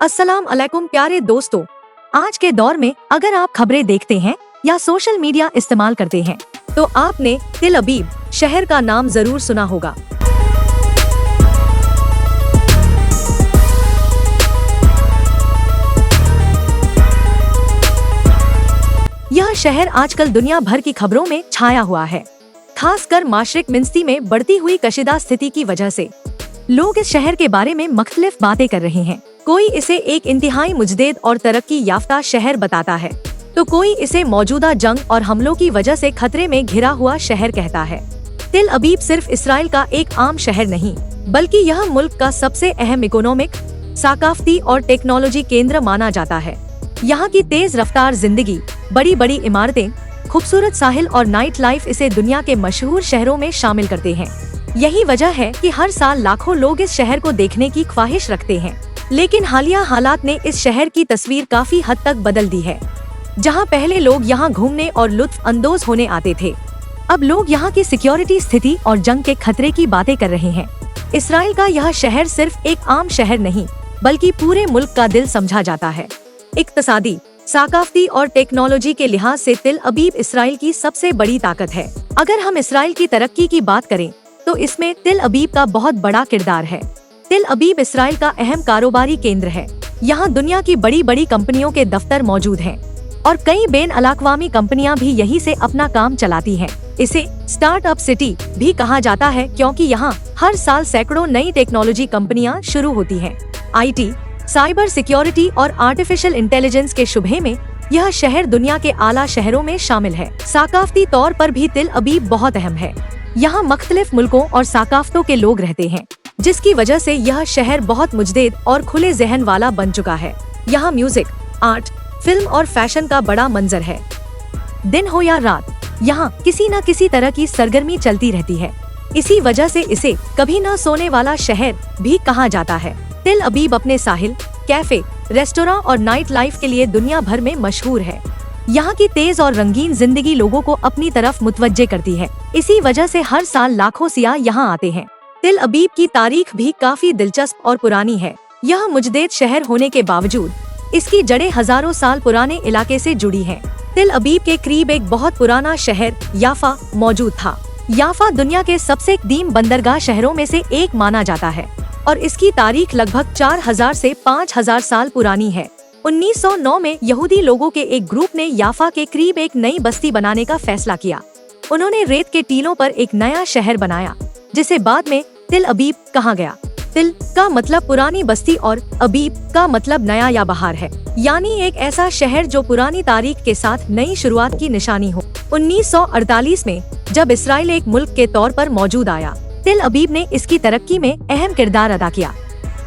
अस्सलाम अलैकुम प्यारे दोस्तों। आज के दौर में अगर आप खबरें देखते हैं या सोशल मीडिया इस्तेमाल करते हैं तो आपने तिल अबीब शहर का नाम जरूर सुना होगा। यह शहर आजकल दुनिया भर की खबरों में छाया हुआ है, खासकर माशरिक मिन्स्ती में बढ़ती हुई कशीदा स्थिति की वजह से। लोग इस शहर के बारे में मुख्तलिफ बातें कर रहे हैं। कोई इसे एक इंतहाई मुजद्देद और तरक्की याफ्ता शहर बताता है तो कोई इसे मौजूदा जंग और हमलों की वजह से खतरे में घिरा हुआ शहर कहता है। तिल अबीब सिर्फ इसराइल का एक आम शहर नहीं, बल्कि यह मुल्क का सबसे अहम इकोनॉमिक, सकाफती और टेक्नोलॉजी केंद्र माना जाता है। यहाँ की तेज रफ्तार जिंदगी, बड़ी बड़ी इमारतें, खूबसूरत साहिल और नाइट लाइफ इसे दुनिया के मशहूर शहरों में शामिल करते हैं। यही वजह है कि हर साल लाखों लोग इस शहर को देखने की ख्वाहिश रखते हैं। लेकिन हालिया हालात ने इस शहर की तस्वीर काफी हद तक बदल दी है। जहां पहले लोग यहां घूमने और लुत्फ अंदोज होने आते थे, अब लोग यहां की सिक्योरिटी स्थिति और जंग के खतरे की बातें कर रहे हैं। इसराइल का यह शहर सिर्फ एक आम शहर नहीं, बल्कि पूरे मुल्क का दिल समझा जाता है। इक्तसादी, सकाफती और टेक्नोलॉजी के लिहाज से तिल अबीब इसराइल की सबसे बड़ी ताकत है। अगर हम इसराइल की तरक्की की बात करें तो इसमें तिल अबीब का बहुत बड़ा किरदार है। तिल अबीब इसराइल का अहम कारोबारी केंद्र है। यहाँ दुनिया की बड़ी बड़ी कंपनियों के दफ्तर मौजूद हैं और कई बेन अलाक़वामी कंपनियां भी यहीं से अपना काम चलाती हैं। इसे स्टार्टअप सिटी भी कहा जाता है क्योंकि यहाँ हर साल सैकड़ों नई टेक्नोलॉजी कंपनियां शुरू होती हैं। IT, साइबर सिक्योरिटी और आर्टिफिशियल इंटेलिजेंस के शुबे में यह शहर दुनिया के आला शहरों में शामिल है। सकाफती तौर पर भी तिल अबीब बहुत अहम है। यहाँ मुख्तलिफ मुल्कों और सकाफतों के लोग रहते हैं, जिसकी वजह से यह शहर बहुत मुजद्देद और खुले जहन वाला बन चुका है। यहाँ म्यूजिक, आर्ट, फिल्म और फैशन का बड़ा मंजर है। दिन हो या रात, यहाँ किसी न किसी तरह की सरगर्मी चलती रहती है। इसी वजह से इसे कभी न सोने वाला शहर भी कहा जाता है। तिल अबीब अपने साहिल, कैफे, रेस्टोरेंट और नाइट लाइफ के लिए दुनिया भर में मशहूर है। यहाँ की तेज और रंगीन जिंदगी लोगों को अपनी तरफ मुतवज्जे करती है। इसी वजह से हर साल लाखों सियाह यहाँ आते हैं। तिल अबीब की तारीख भी काफी दिलचस्प और पुरानी है। यह मुजद्देद शहर होने के बावजूद इसकी जड़ें हजारों साल पुराने इलाके से जुड़ी हैं। तिल अबीब के करीब एक बहुत पुराना शहर याफा मौजूद था। याफा दुनिया के सबसे कदीम बंदरगाह शहरों में से एक माना जाता है और इसकी तारीख लगभग 4000 से 5000 साल पुरानी है। 1909 में यहूदी लोगों के एक ग्रुप ने याफा के करीब एक नई बस्ती बनाने का फैसला किया। उन्होंने रेत के टीलों पर एक नया शहर बनाया, जिसे बाद में तिल अबीब कहा गया। तिल का मतलब पुरानी बस्ती और अबीब का मतलब नया या बहार है, यानी एक ऐसा शहर जो पुरानी तारीख के साथ नई शुरुआत की निशानी हो। 1948 में जब इसराइल एक मुल्क के तौर पर मौजूद आया, तिल अबीब ने इसकी तरक्की में अहम किरदार अदा किया।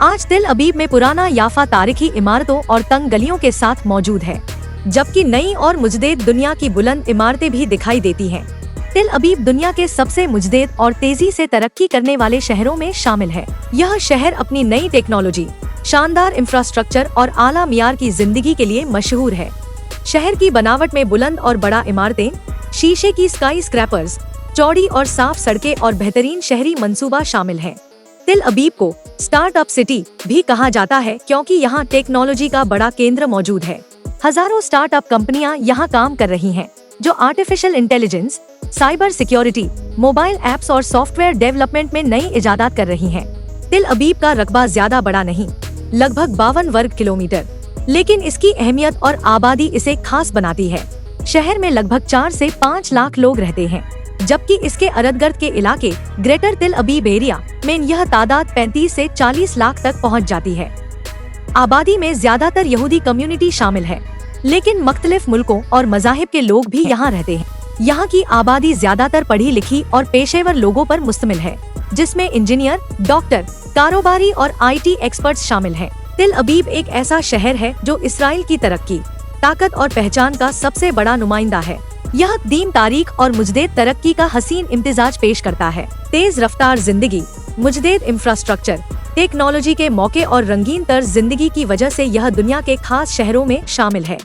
आज तिल अबीब में पुराना याफा तारीखी इमारतों और तंग गलियों के साथ मौजूद है, जबकि नई और मुजद्देद दुनिया की बुलंद इमारतें भी दिखाई देती हैं। तिल अबीब दुनिया के सबसे मुजद्देद और तेजी से तरक्की करने वाले शहरों में शामिल है। यह शहर अपनी नई टेक्नोलॉजी, शानदार इंफ्रास्ट्रक्चर और आला मियार की जिंदगी के लिए मशहूर है। शहर की बनावट में बुलंद और बड़ा इमारतें, शीशे की स्काई स्क्रैपर्स, चौड़ी और साफ सड़कें और बेहतरीन शहरी मंसूबा शामिल हैं। तिल अबीब को स्टार्टअप सिटी भी कहा जाता है क्योंकि यहाँ टेक्नोलॉजी का बड़ा केंद्र मौजूद है। हजारों स्टार्टअप कंपनियां यहाँ काम कर रही हैं, जो artificial intelligence, cyber security, mobile apps और सॉफ्टवेयर डेवलपमेंट में नई इजादात कर रही हैं। तिल अबीब का रकबा ज्यादा बड़ा नहीं, लगभग 52 वर्ग किलोमीटर, लेकिन इसकी अहमियत और आबादी इसे खास बनाती है। शहर में लगभग 4 से 5 लाख लोग रहते हैं, जबकि इसके इर्द गिर्द के इलाके ग्रेटर तिल अबीब एरिया में यह तादाद 35 से 40 लाख तक पहुँच जाती है। आबादी में ज्यादातर यहूदी कम्युनिटी शामिल है, लेकिन मुख्तलिफ मुल्कों और मज़ाहिब के लोग भी यहाँ रहते हैं। यहाँ की आबादी ज्यादातर पढ़ी लिखी और पेशेवर लोगों पर मुश्तमिल है, जिसमें इंजीनियर, डॉक्टर, कारोबारी और IT एक्सपर्ट्स शामिल हैं। तिल अबीब एक ऐसा शहर है जो इसराइल की तरक्की, ताकत और पहचान का सबसे बड़ा नुमाइंदा है। यह कदीम तारीख और मुजद्देद तरक्की का हसीन इम्तिजाज पेश करता है। तेज रफ्तार जिंदगी, मुजद्देद इंफ्रास्ट्रक्चर, टेक्नोलॉजी के मौके और रंगीन तर्ज जिंदगी की वजह से यह दुनिया के खास शहरों में शामिल है।